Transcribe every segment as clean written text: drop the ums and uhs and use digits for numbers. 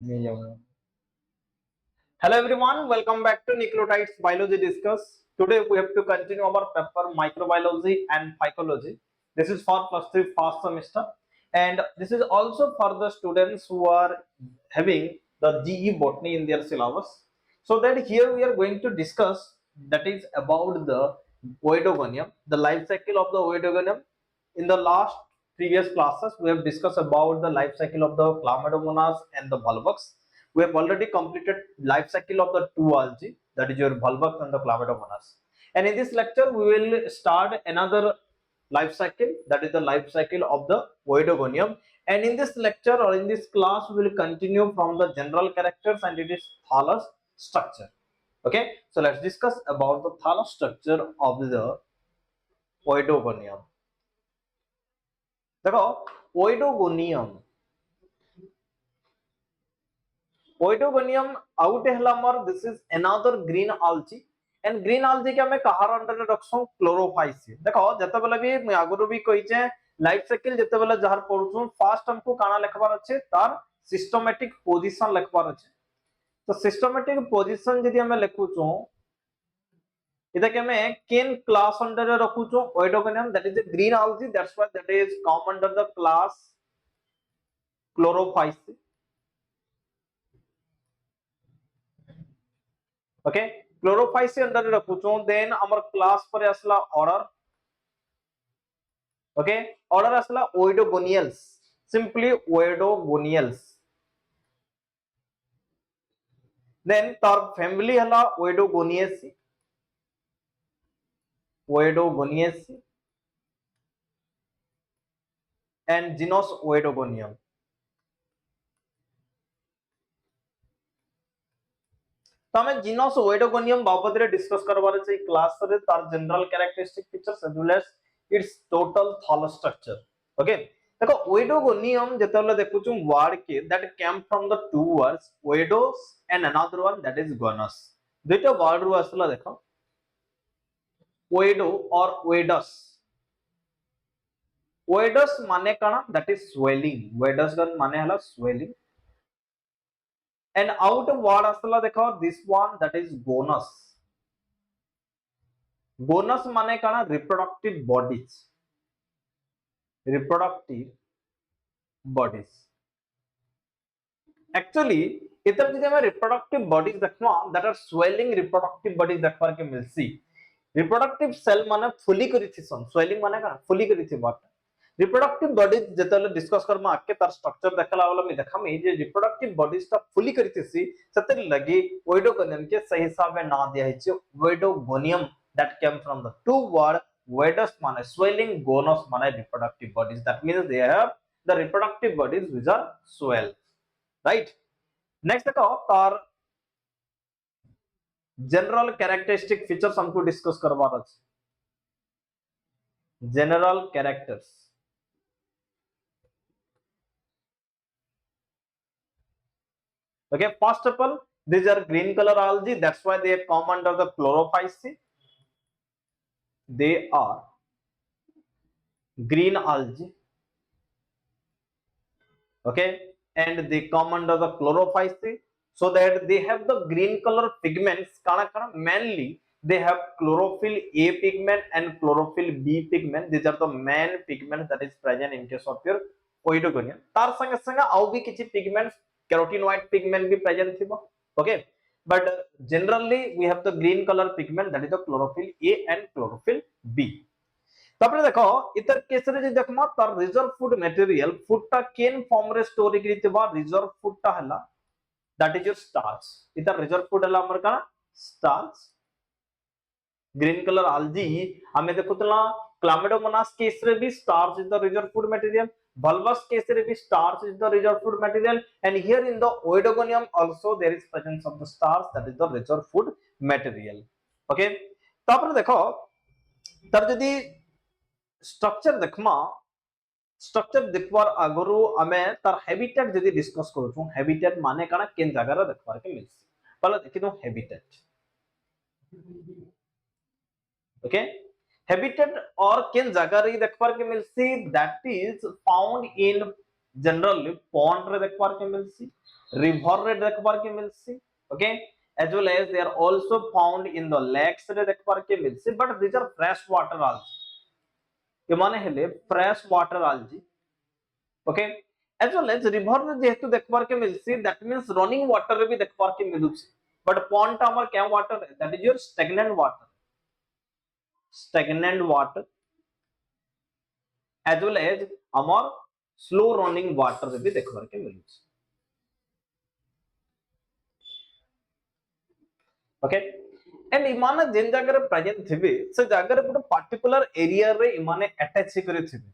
Hello everyone, welcome back to Nucleotides Biology Discuss. Today we have to continue our paper Microbiology and Phycology. This is for plus 3 first semester, and this is also for the students who are having the GE botany in their syllabus. So that here we are going to discuss, that is about the Oedogonium, the life cycle of the Oedogonium. In the last previous classes we have discussed about the life cycle of the Chlamydomonas and the Volvox. We have already completed life cycle of the two algae, that is your Volvox and the Chlamydomonas. And in this lecture we will start another life cycle, that is the life cycle of the Oedogonium. And in this lecture or in this class we will continue from the general characters, and it is Thallus structure. Okay, so let's discuss about the Thallus structure of the Oedogonium. देखो ओइडोगोनियम ओइडोगोनियम out हैला हमर this is another green algae and green algae के हमें कहार under रखसो Chlorophyceae देखो जते बेले भी मैं आगुरो भी कहि जे लाइफ साइकिल जते बेले जहार पढुछु फर्स्ट हमको काना लिखबार अछि तार सिस्टमैटिक पोजीशन लिखबार अछि तो सिस्टमैटिक पोजीशन जदी हमें लिखुछु इधर के हमें केन क्लास अंडर रखुछु oedogonium that is a green algae that's why that is come under the class chlorophyceae. Okay, chlorophyce under रखुछु then our class पर असला order. Okay, order असला oedogonials, simply oedogonials. Then तार family हला oedogoniaceae, oedogoniaceae and genus oedogonium. तो हमें genus ओएडोगोनियम बाबत रे डिस्कस करबार छै क्लास रे तार general characteristic features as well as its total thallus structure. Okay, देखो ओएडोगोनियम जेतले देखु छु वर्ड के that came from the two words oedos and another one that is gonos. दुइटा वर्ड रु असला देखो ओएडो और ओएडस. ओएडस माने काना दैट इज स्वेलिंग. ओएडस गन माने हला swelling. And out word asla देखो this one that is gonus. Gonus माने काना reproductive bodies. Reproductive bodies. Actually इधर जो हमें reproductive bodies देखना that are swelling reproductive bodies देखने के मिलसी. Reproductive cell माने fully करी थी सन. Swelling माने काना fully करी थी बात. रिप्रोडक्टिव बॉडीज जेतले डिस्कस करमा आके तार स्ट्रक्चर देखला वाला मी देखामी जे रिप्रोडक्टिव बॉडीज ता फुली करितिसी सते लगी ओएडोगोनियम के सही हिसाब में ना दिया है oedogonium that came from the two word oedos माने स्वेलिंग गोनस माने reproductive bodies that means they have the reproductive bodies which are swell. Right, next देखो तार जनरल कैरेक्टरिस्टिक फीचर्स हमको डिस्कस करवा रहा है. General characters. Okay, first of all, these are green color algae. That's why they come under the chlorophyce. They are green algae. Okay, and they come under the chlorophyce, so that they have the green color pigments. Mainly, they have chlorophyll A pigment and chlorophyll B pigment. These are the main pigments that is present in case of your Oedogonium. तार संगे संगे आउ भी किसी pigments carotenoid pigment भी present थिबो. Okay, but generally we have the green color pigment that is the chlorophyll A and chlorophyll B. तापरे देखो इतर केस रे जे देखमा तार रिजर्व फूड मटेरियल फूड ता केन फॉर्म रे स्टोर करितबा रिजर्व फूड ता हला दैट इज योर स्टार्च. इतर रिजर्व फूड हला हमर का स्टार्च. ग्रीन कलर algae हमें देखुतला क्लामिडोमोनास केस रे भी starch is the reserve food material. Bulbous case रे भी starch is the reserve food material, and here in the Oedogonium also there is presence of the starch that is the reserve food material. Okay, तापर देखो तब जदी structure देखमा structure देखबार आगरो हमें तार habitat जदी discuss करूछु. Habitat माने काना केन जगह रे देखबार के मिलसी. पहले देखि दो हैबिटेट. ओके, habitat or केन जगह रे देखबार के मिलसी that is found in generally pond रे देखबार के मिलसी. river रे देखबार के मिलसी, okay, as well as they are also found in the lakes रे देखबार के मिलसी, but these are fresh water algae, ये माने हेले fresh water algae, okay, as well as river रे जेहेतु देखबार के मिलसी, that means running water रे भी देखबार के मिलुसी, but pond टा हमर क्या water है, that is your stagnant water, stagnant water, as well as हमर slow running water रे भी देखबार के मिलुसी, okay, and इमाने जिन जगह प्रेजेंट थिबे से जगह गोटे पर्टिकुलर एरिया रे इमाने अटैच करि थिबे,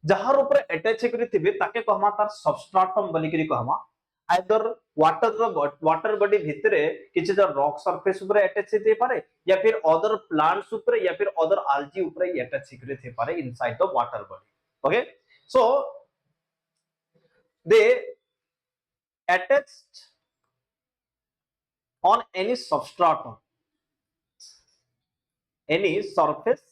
जहार ऊपर अटैच करि थिबे ताके कहमा तार सबस्ट्रेटम बोली करी कहमा, आइदर वाटर बॉडी भितरे किछि जो रॉक सरफेस ऊपर अटैच थे पारे, या फिर अदर प्लांट्स ऊपर या फिर अदर algae ऊपर अटैच करि थे पारे inside the water body, okay, so they attached on any substratum, any surface,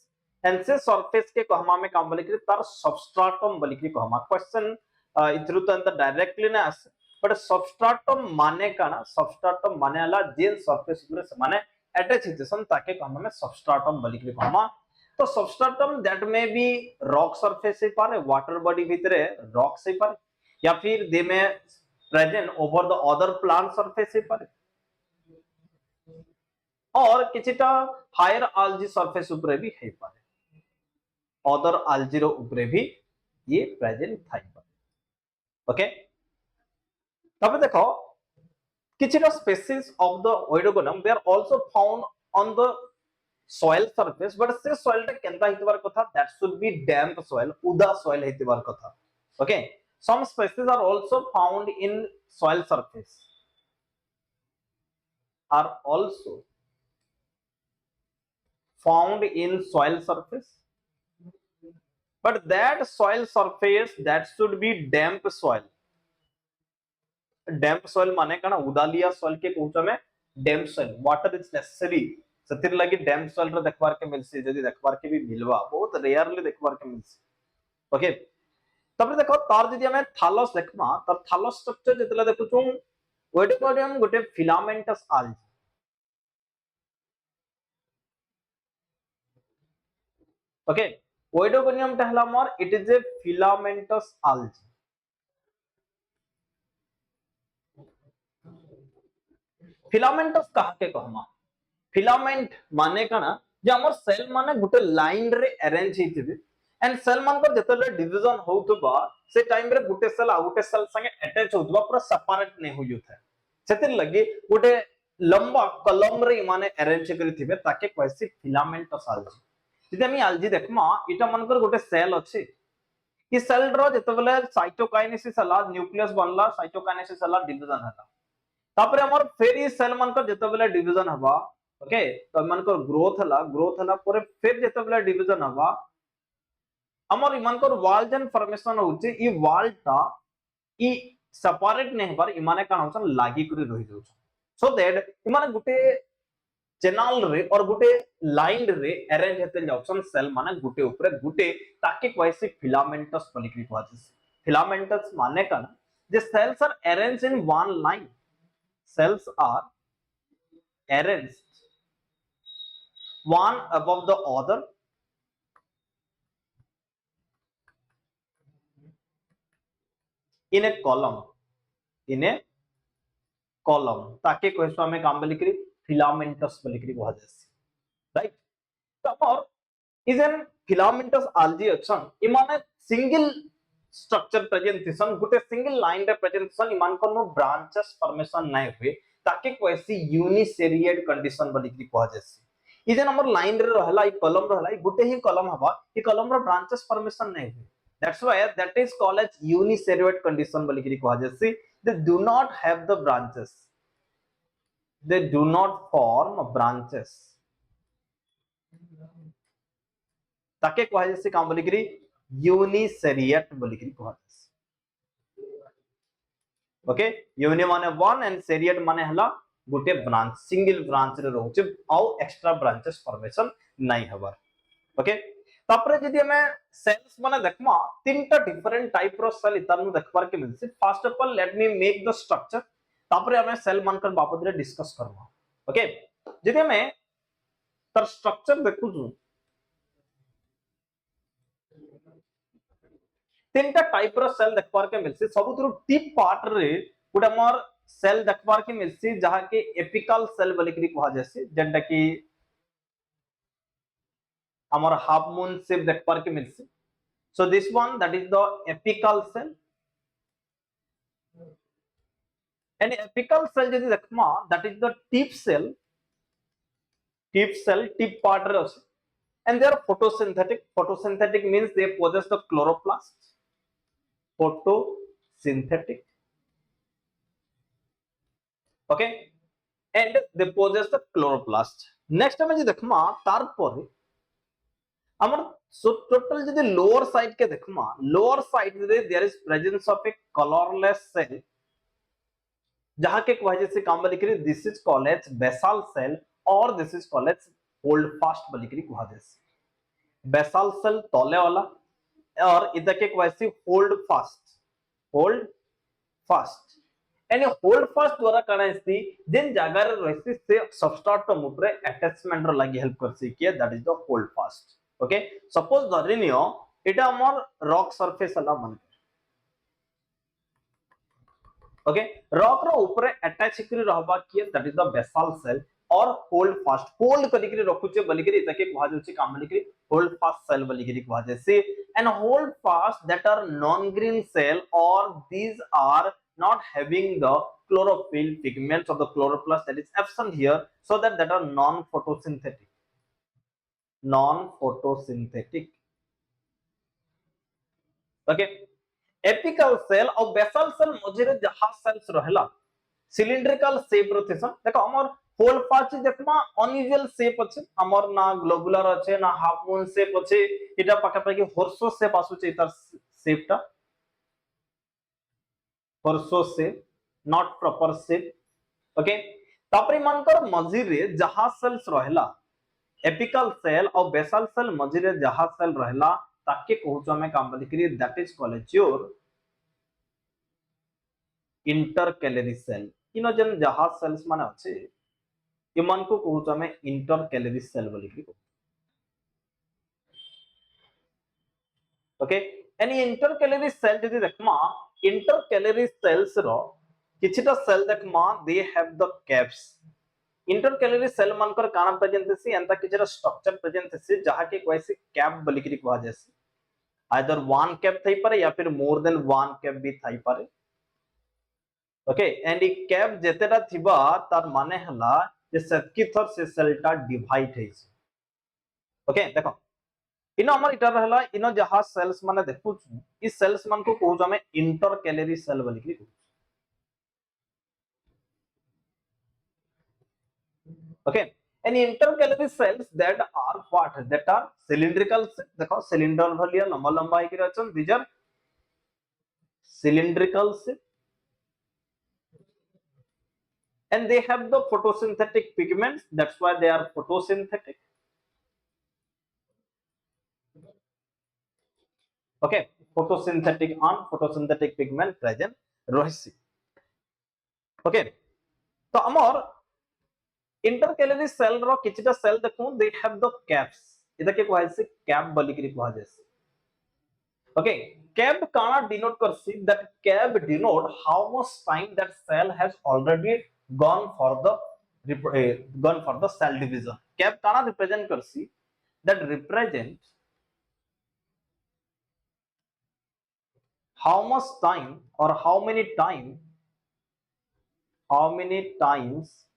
and से surface के कहमा में काम बोले कि तार substratum बोले कि कहमा, question इथरु तो अंत डायरेक्टली ना आसे, बट substratum माने का ना, substratum माने वाला जेन surface ऊपर से माने attach हितेसन ताके कहमा में substratum बोले कि कहमा, तो substratum that may be rock surface से पारे, water body भीतरे rock से पारे, या फिर they may present over the other plant surface से पारे, और किछिटा हायर algae surface ऊपर भी है पारे, अदर algae रो ऊपर भी ये प्रेजेंट थाई पारे, ओके, तबे देखो किछिटा species of the oedogonium they are also found on the soil surface, but से soil टा केनता हितबार कथा, that should be damp soil, उदा soil हितबार कथा, okay, some species are also found in soil surface, are also found in soil surface, but that soil surface that should be damp soil, damp soil माने कना उदालिया soil के कहूचा में damp soil, water is necessary, सतिर लगी damp soil रे देखबार के मिलसी, जदी देखबार के भी मिलवा बहुत रेयरली देखबार के मिलसी, ओके, तब देखो तार जदी हमें थालस देखमा, तब थालस स्ट्रक्चर जतला देखुछु ओइडोगोनियम गोटे फिलामेंटस algae, ओके, ओइडोगोनियम टा हला more it is a filamentous algae, filamentous कहा के कहमा, फिलामेंट माने कना जे हमर सेल माने गुटे लाइन रे अरेंज हिथिबे, एंड सेल मान को जतले डिवीजन होउतबा से टाइम रे गुटे सेल आ गुटे सेल संगे अटैच होतबा पूरा सेपरेट नै होय होता है, सेतिर लगी गुटे लंबा कलम रे माने अरेंज करिथिबे ताके कहसी फिलामेंटस algae, जदि हम algae देखमा इटा मानकर गुटे सेल अछि, ई सेल रो जतबेले साइटोकाइनेसिस हला न्यूक्लियस बनला, साइटोकाइनेसिस हला डिवीजन हला, तापरे हमर फेरी सेल मानकर जतबेले डिवीजन हबा, ओके, तो मानकर ग्रोथ हला पर फिर जतबेले डिवीजन हबा हमर इमानकर वाल जन फॉर्मेशन होउची, ई वाल टा ई सेपरेट नै हबार इमाने कान होछन लागी करी रहि जाउछ, सो दैट इमाने गुटे चैनल रे और गुटे लाइन रे अरेंज हेते जाउछन सेल माने गुटे ऊपर गुटे, ताके कहसी फिलामेंटस बोलिकरी कहछि, फिलामेंटस माने कान जे cells are arranged in one line, cells are arranged one above the other in a column, in a column, ताके कहसो हमें काम बोली करी फिलामेंटस बोली करी कहा जासी, राइट, तो और इजन फिलामेंटस algae अछन इमाने सिंगल स्ट्रक्चर प्रेजेंटेशन गुटे सिंगल लाइन रे प्रेजेंटेशन इमान कोनो ब्रांचेस फॉर्मेशन नै हुए, ताके कहसी यूनिसेरिएट कंडीशन बोली करी कहा जासी, ई जे हमर लाइन रे रहला, ई कलम रहला, ई गुटे ही कलम हबा, ई कलम रो ब्रांचेस फॉर्मेशन नै हुए, that's why that is called as uniseroid condition बोली करी कहा जासी, they do not have the branches, they do not form branches, ताके कहा जासी काम बोली करी यूनिसेरिएट बोली करी कहा जासी, ओके, यूनि माने वन एंड सेरिएट माने हला गुटे ब्रांच, सिंगल ब्रांच रे रहउचे आउ एक्स्ट्रा ब्रांचेस फॉर्मेशन नै हबार, ओके, तापरे जदी हमें सेल्स माने देखमा तीनटा डिफरेंट टाइप रो सेल इतानु देखबार के मिलसी first of all let me make the structure तापरे हमें सेल मानकर बाबत रे डिस्कस करबा ओके जदी हमें तर स्ट्रक्चर देखु छु तीनटा टाइप रो सेल देखबार के मिलसी सबुतरु टिप पार्ट रे गुडा मोर सेल देखबार के मिलसी जहा के एपिकल सेल बोली करी कहा जासी जेंटा की हमर हाफ मून शेप देखबार के मिलसी so this one that is the apical cell and apical cell jodi dekhma that is the tip cell tip part re ase and they are photosynthetic means they possess the chloroplast photosynthetic okay and they possess the chloroplast next time je dekhma tar pore amar so total jodi lower side ke dekhma lower side re there is presence of a colorless cell जहां के कहा जैसे काम लिखरी this is called as basal cell और this is called as holdfast लिखरी कहा जैसे बेसल सेल तले वाला और इधर के वैसे होल्ड फास्ट यानी होल्ड फास्ट द्वारा कना इस्ती जिन जगह रे रहसी से सबस्ट्रेट ऊपर अटैचमेंट रो लागि हेल्प करसी कि that is the holdfast okay suppose धरिनियो एटा हमर रॉक सरफेस वाला मन ओके रॉक रो ऊपर अटैच करी रहबा कि that is the basal cell और होल्ड फास्ट होल्ड करी करी रखुचे बोली करी ताके कहा जाउची काम बोली करी होल्ड फास्ट सेल बोली करी कहा जायसे and holdfast that are non green cell और these are not having the chlorophyll pigments of the chloroplast that is absent here so that are non photosynthetic okay apical cell और basal cell मझिरे जहा cells रहला cylindrical shape रोथेसन देखो हमर holdfast देखमा unusual shape अछि हमर ना ग्लोबुलर अछि ना हाफ मून शेप अछि इटा पाका पाकी हॉर्सो शेप आसुचे इतर शेपटा horseshoe shape not proper shape okay तापरे मानकर मझिरे जहा सेल्स रहला एपिकल सेल और बेसल सेल मझिरे जहा सेल रहला ताके कहूछ हमें काम लिखरी that is called your intercalary cell इनो जन जहा सेल्स माने अछि इमान को कहूछ हमें इंटरकैलरी सेल बोली कि ओके एनी इंटरकैलरी सेल जदी देखमा इंटरकैलरी सेल्स रो किछटा सेल देखमा they have the caps intercalary cell मानकर काना प्रेजेंट सी एंता किछटा स्ट्रक्चर प्रेजेंट सी जहा के कोइसे कैप बोली कि कहा जायसे आइदर वन कैप थई पारे या फिर मोर देन वन कैप भी थई पारे ओके एंड ई कैप जेतेटा थिबा तार माने हला जे सेटकी थर से सेलटा डिवाइड हेछि ओके देखो इनो हमर इटर रहला इनो जहा सेल्स माने देखु इ सेल्स मान को कहू हमें इंटरकैलरी सेल बोली कि okay and intercalary cells that are what that are cylindrical देखो सिलेंडर भलिया लंबा लंबा है कि रचन these are cylindrical and they have the photosynthetic pigments that's why they are photosynthetic okay photosynthetic pigment present रहसी okay तो हमर intercalary cell row किछटा cell देखू दे have the caps इदा के कहै से कैप बोली करी कहै जायसे ओके कैप काना डिनोट करसी that cap denote how much time that cell has already gone for the cell division cap काना रिप्रेजेंट करसी that represent how much time और how many times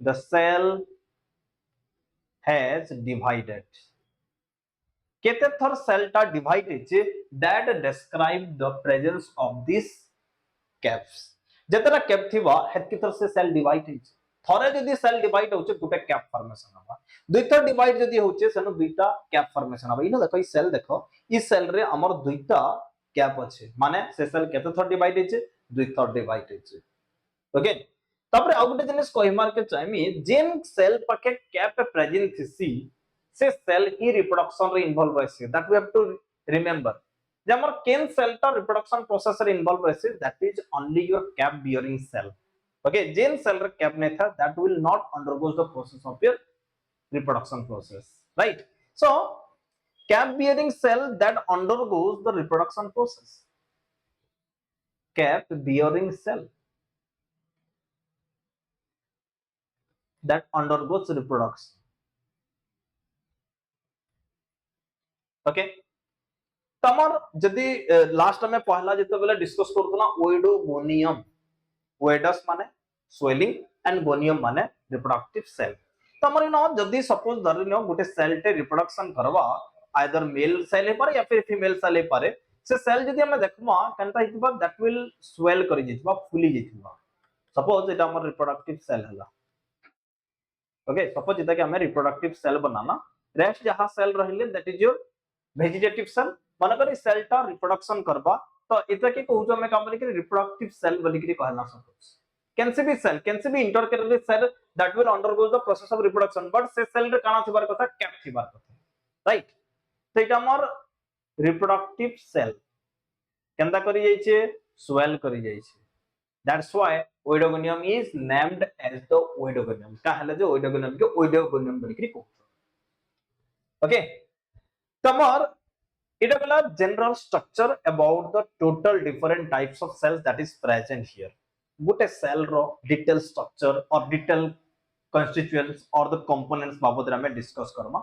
the cell has divided केते थर cell टा divide हेचे that describe the presence of this caps जेतरा cap थिबा हेत थर से सेल डिवाइड हेचे थरे जदी सेल डिवाइड होचे गुटे कैप फॉर्मेशन हबा दुइटा डिवाइड जदी होचे सेनो दुइटा कैप फॉर्मेशन हबा इनो देखो ई सेल देखो ई सेल रे हमर दुइटा कैप अछि माने से सेल केते थर डिवाइड हेचे दुइ थर डिवाइड हेचे ओके तापरे आ गुटे जिनिस कहि मार के चाहमी जेन सेल पाके कैप प्रेजेंट थिसी से सेल ही रिप्रोडक्शन रे इन्वॉल्व रहसी that we have to remember जे हमर केन सेल टा रिप्रोडक्शन प्रोसेस रे इन्वॉल्व रहसी that is only your cap bearing cell okay जेन सेल रे कैप ने था that will not undergoes the process of your reproduction process right so cap bearing cell that undergoes the reproduction process cap bearing cell that undergoes reproduction okay तमर जदि last में पहला जते बेले डिस्कस करतला ओइडोगोनियम ओएडस माने स्वेलिंग एंड गोनियम माने reproductive cell तमर no जदि सपोज धरि लो गोटे सेल टे रिप्रोडक्शन करबा आइदर मेल सेल हे पारे या फिर फीमेल सेल हे पारे से सेल जदि हम देखबा केनता हितबा दैट विल स्वेल करि जितबा फुली जितबा सपोज एटा हमर रिप्रोडक्टिव सेल हला ओके सपोज इता के हमें रिप्रोडक्टिव सेल बनाना रेस्ट जहां सेल रहिले that is your vegetative cell मानकर सेल टा रिप्रोडक्शन करबा तो इता के कहू हमें काम बोली कि रिप्रोडक्टिव सेल बोली कि कहना suppose can be intercalary cell that will undergo the process of reproduction but से सेल रे काना थिबार कथा कैप थिबार कथा राइट तो इटा हमर रिप्रोडक्टिव सेल केनता करि जाई छे स्वेल करि जाई छे that's why oedogonium is named as the oedogonium का हले जो oedogonium के oedogonium बोली कि ओके तमर it is a general structure about the total different types of cells that is present here. Good a cell ro detailed structure or detailed constituents or the components बाबत हमें discuss Karma.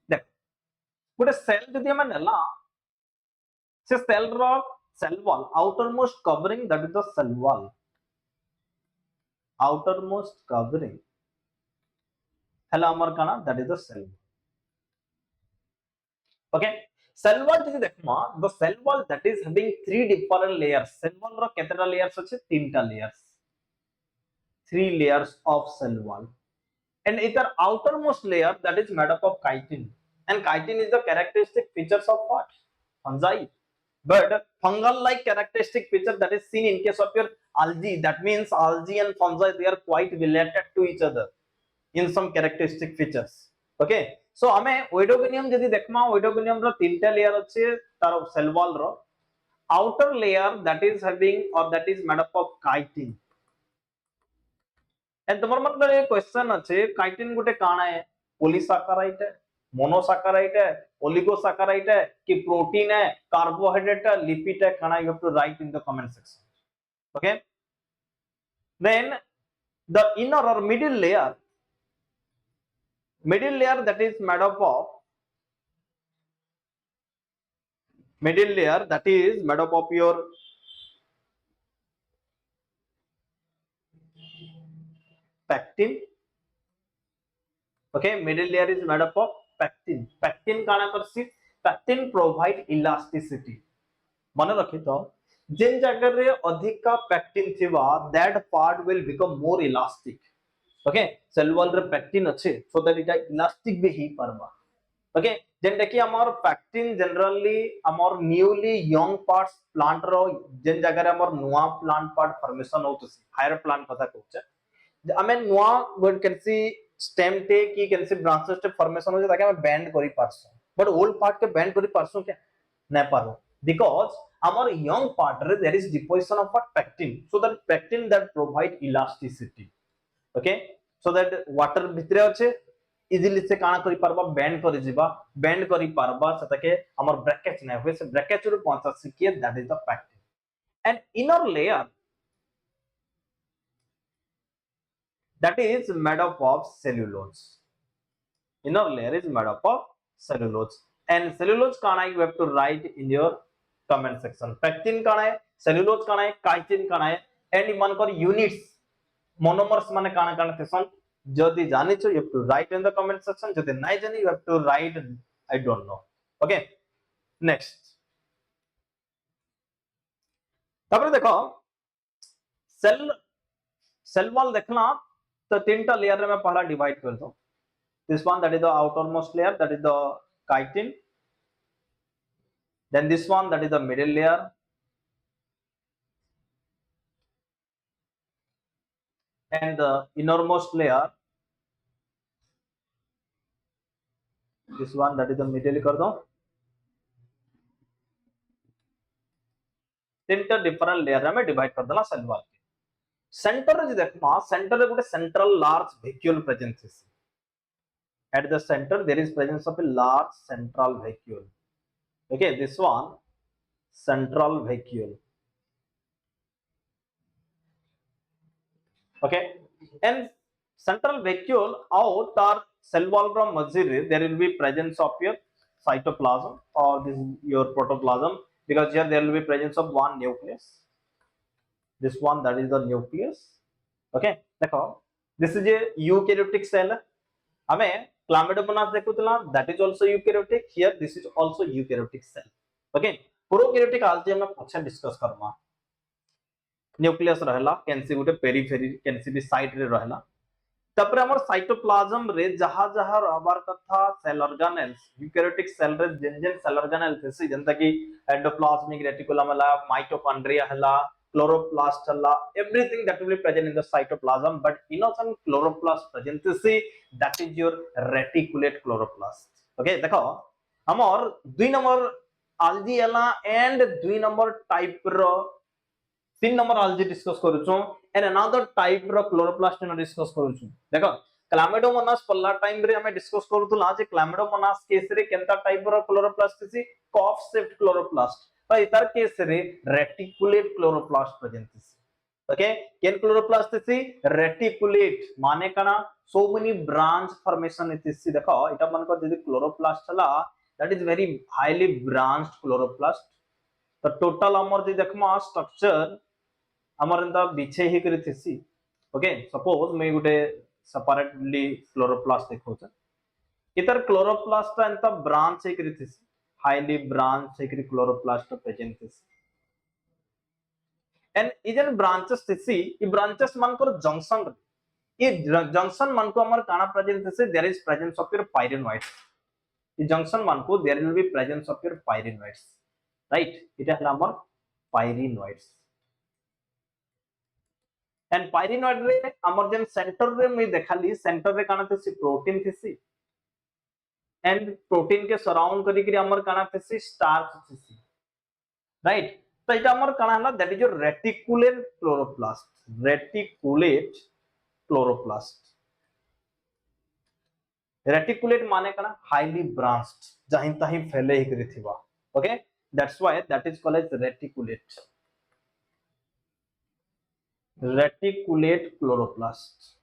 देख, good a cell जदि हमें नला से cell ro cell wall outermost covering that is the cell wall. Outermost covering. हला अमर काना that is the cell. Okay. Cell wall जदि देखमा the cell wall that is having three different layers. Cell wall रो केतना layers अछि तीनटा layers. Three layers of cell wall. And either outermost layer that is made up of chitin. And chitin is the characteristic features of what? Fungi. But fungal like characteristic feature that is seen in case of your algae. That means algae and fungi they are quite related to each other in some characteristic features. Okay. So हमें ओइडोगोनियम जदि देखमा ओइडोगोनियम रो तीनटा layer अछि तार cell wall रो outer layer that is having or that is made up of chitin and तमर मतलब एक question अछि chitin गुटे काना है पॉलीसैकेराइड है मोनोसैकेराइड है ओलिगोसैकेराइड है कि प्रोटीन है कार्बोहाइड्रेट है लिपिड है काना you have to write in the comment section okay then the inner or middle layer that is made up of middle layer that is made up of your pectin okay middle layer is made up of pectin काना करसी pectin provide elasticity मन रखि तो जेन जगह रे अधिका pectin थिबा that part will become more elastic okay cell wall रे pectin अच्छे so that it elastic भी ही परबा okay जेन देखि हमर pectin generally हमर newly young parts plant रो जेन जगह रे हमर नुवा plant part formation होतसी higher plant कथा कहछ आमे नुवा वन कैन सी स्टेम टे की कैन सी ब्रांचेस टे फॉर्मेशन हो ताकि हमें बेंड करि पारसो बट ओल्ड पार्ट के बेंड करि पारसो क्या नै पारो because our young part there is deposition of what pectin so that pectin that provide elasticity okay so that water भितरे अच्छे इजीली से काना करि पारबा बेंड करि पारबा सतके हमर ब्रैकेट नै होय से ब्रैकेट रो पहुंचा सके that is the pectin and inner layer that is made up of cellulose inner layer is made up of cellulose and cellulose kana you have to write in your comment section pectin kana hai cellulose kana hai chitin kana hai and imanकर units monomers माने काना काना थेसन जदि जानि छ you have to write in the comment section जदि नै जानि you have to write I don't know okay next तापर देखो सेल वॉल देखना तो तीनटा लेयर में पहला डिवाइड कर दो this one that is the outermost layer that is the chitin then this one that is the middle layer and the innermost layer this one that is the middle कर दो तीनटा different layer में divide कर देना cell wall के centre रे देखमा centre रे गोटे सेंट्रल लार्ज वैक्यूल प्रेजेंस है at the center there is presence of a large central vacuole. Okay, this one central vacuole. Okay, and central vacuole out or cell wall from mazire there will be presence of your cytoplasm or this is your protoplasm because here there will be presence of one nucleus. This one that is the nucleus. Okay, देखो this is a eukaryotic cell. हमें Chlamydomonas देखुतला that is also eukaryotic. Here this is also eukaryotic cell. Okay, prokaryotic algae हम अच्छा discuss Karma. Nucleus रहला कैंसी गुटे periphery कैंसी भी side रे रहला तपर हमर cytoplasm रे जहां जहां रहबार कथा सेल ऑर्गेनेल्स यूकैरियोटिक सेल रे जेन जेन सेल ऑर्गेनेल्स है जंता कि एंडोप्लाज्मिक रेटिकुलम हला माइटोकॉन्ड्रिया हला chloroplast halla everything that will be present in the cytoplasm but innocent chloroplast presence that is your reticulate chloroplast. Okay, देखो हमर 2 नंबर algae हला and 2 number type रो 3 number algae discuss करूछु and another type रो chloroplast ने discuss करूछु देखो chlamydomonas पल्ला टाइम रे हमें डिस्कस करूतला जे क्लामिडोमोनास केस रे केनता टाइप रो क्लोरोप्लास्ट सी कॉफ शेप्ड क्लोरोप्लास्ट पर इतर केस रे रेटिकुलेट क्लोरोप्लास्ट प्रेजेंट सी ओके केन क्लोरोप्लास्ट सी रेटिकुलेट माने कना सो मेनी ब्रांच फॉर्मेशन इतिसी देखो इटा मन को जदी क्लोरोप्लास्ट हला that is very highly branched chloroplast तो टोटल हमर जे देखमा स्ट्रक्चर हमर इंदा बिछे ही करी थिसी ओके सपोज मैं गुटे सेपरेटली क्लोरोप्लास्ट देखो छ इतर क्लोरोप्लास्ट इंता ब्रांच ही करी थिसी हाईली ब्रांच ही करी क्लोरोप्लास्ट प्रेजेंट थिसी एंड इजन ब्रांचेस थिसी ई ब्रांचेस मन को जंक्शन ये जंक्शन मन को हमर काना प्रेजेंट थिसी there is presence of your pyrenoids ई जंक्शन मन को there will be presence of your pyrenoids right इटा हला हमर पायरिनोइड्स एंड पायरिनोइड रे हमर जन सेंटर रे मैं देखाली सेंटर रे काना थसी प्रोटीन थसी एंड प्रोटीन के सराउंड करी करी हमर काना थसी स्टार्च थसी राइट तो इटा हमर काना हला that is your reticulate chloroplast माने कना हाईली ब्रांच्ड जहीं तहीं फैले ही करी थिबा okay that's why that is called as reticulate chloroplast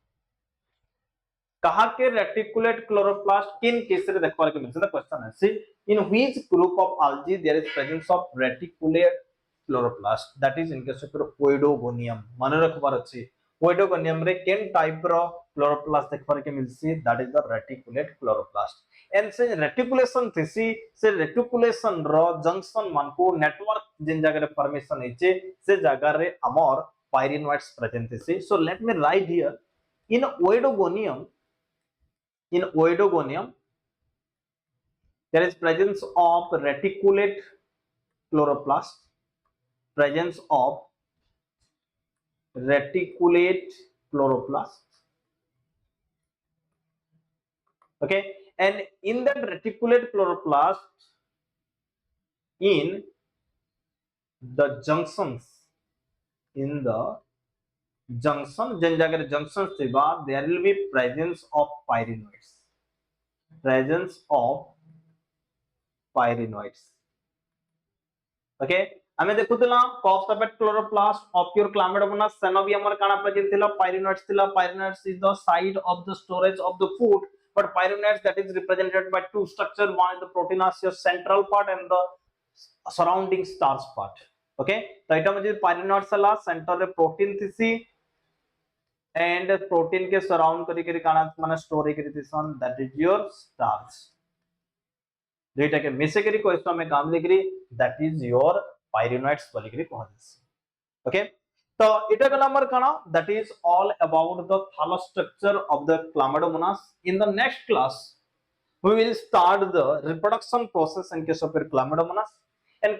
कहा के रेटिकुलेट क्लोरोप्लास्ट किन केस रे देखबार के मिलसे द क्वेश्चन है सी in which group of algae there is presence of reticulate chloroplast that is in case of oedogonium माने रखबार अछि ओइडोगोनियम रे केन टाइप रो क्लोरोप्लास्ट देखबार के मिलसी that is the reticulate chloroplast and से रेटिकुलेशन थिसी से रेटिकुलेशन रो जंक्शन मान को नेटवर्क जिन जगह रे फॉर्मेशन हेचे से जगह रे हमर pyrenoids present is. So let me write here in Oedogonium there is presence of reticulate chloroplast okay and in that reticulate chloroplast in the junctions in the junction जिन जगह junctions थिबा there will be presence of pyrenoids okay हमें देखुतला कॉफ सेपेट chloroplast of your क्लामिडोमोनास सेनो भी हमर काना present थिला pyrenoids is the site of the storage of the food but pyrenoids that is represented by two structure one is the proteinaceous central part and the surrounding starch part okay तो इटा मुझे pyrenoids हला centre रे protein थिसी and protein के surround करी करी काना माने स्टोर करी थिसन दैट इज योर स्टार्च जेटा के मिसे करी क्वेश्चन में काम लिखरी दैट इज योर पायरिनोइड्स बोली करी कहदिस ओके तो इटा का नंबर काना that is all about the thallus structure of the Chlamydomonas in the next class we will start the reproduction process in case of your Chlamydomonas and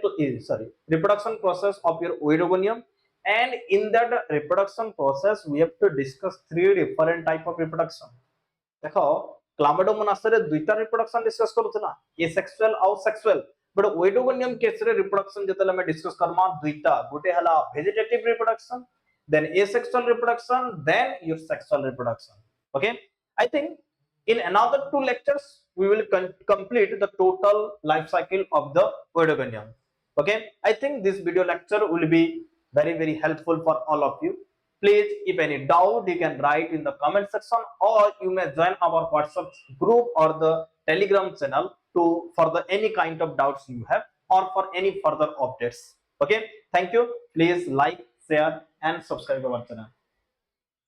reproduction process of your Oedogonium and in that reproduction process we have to discuss 3 different type of reproduction देखो Chlamydomonas रे दुईटा reproduction discuss करूथला asexual और sexual but ओइडोगोनियम case रे reproduction जतले हम discuss Karma दुईटा गोटे हला vegetative reproduction then asexual reproduction then your sexual reproduction. Okay, I think in another two lectures we will complete the total life cycle of the Oedogonium. Okay, I think this video lecture will be very helpful for all of you. Please, if any doubt, you can write in the comment section, or you may join our WhatsApp group or the Telegram channel to for the any kind of doubts you have or for any further updates. Okay, thank you. Please like, share and subscribe our channel.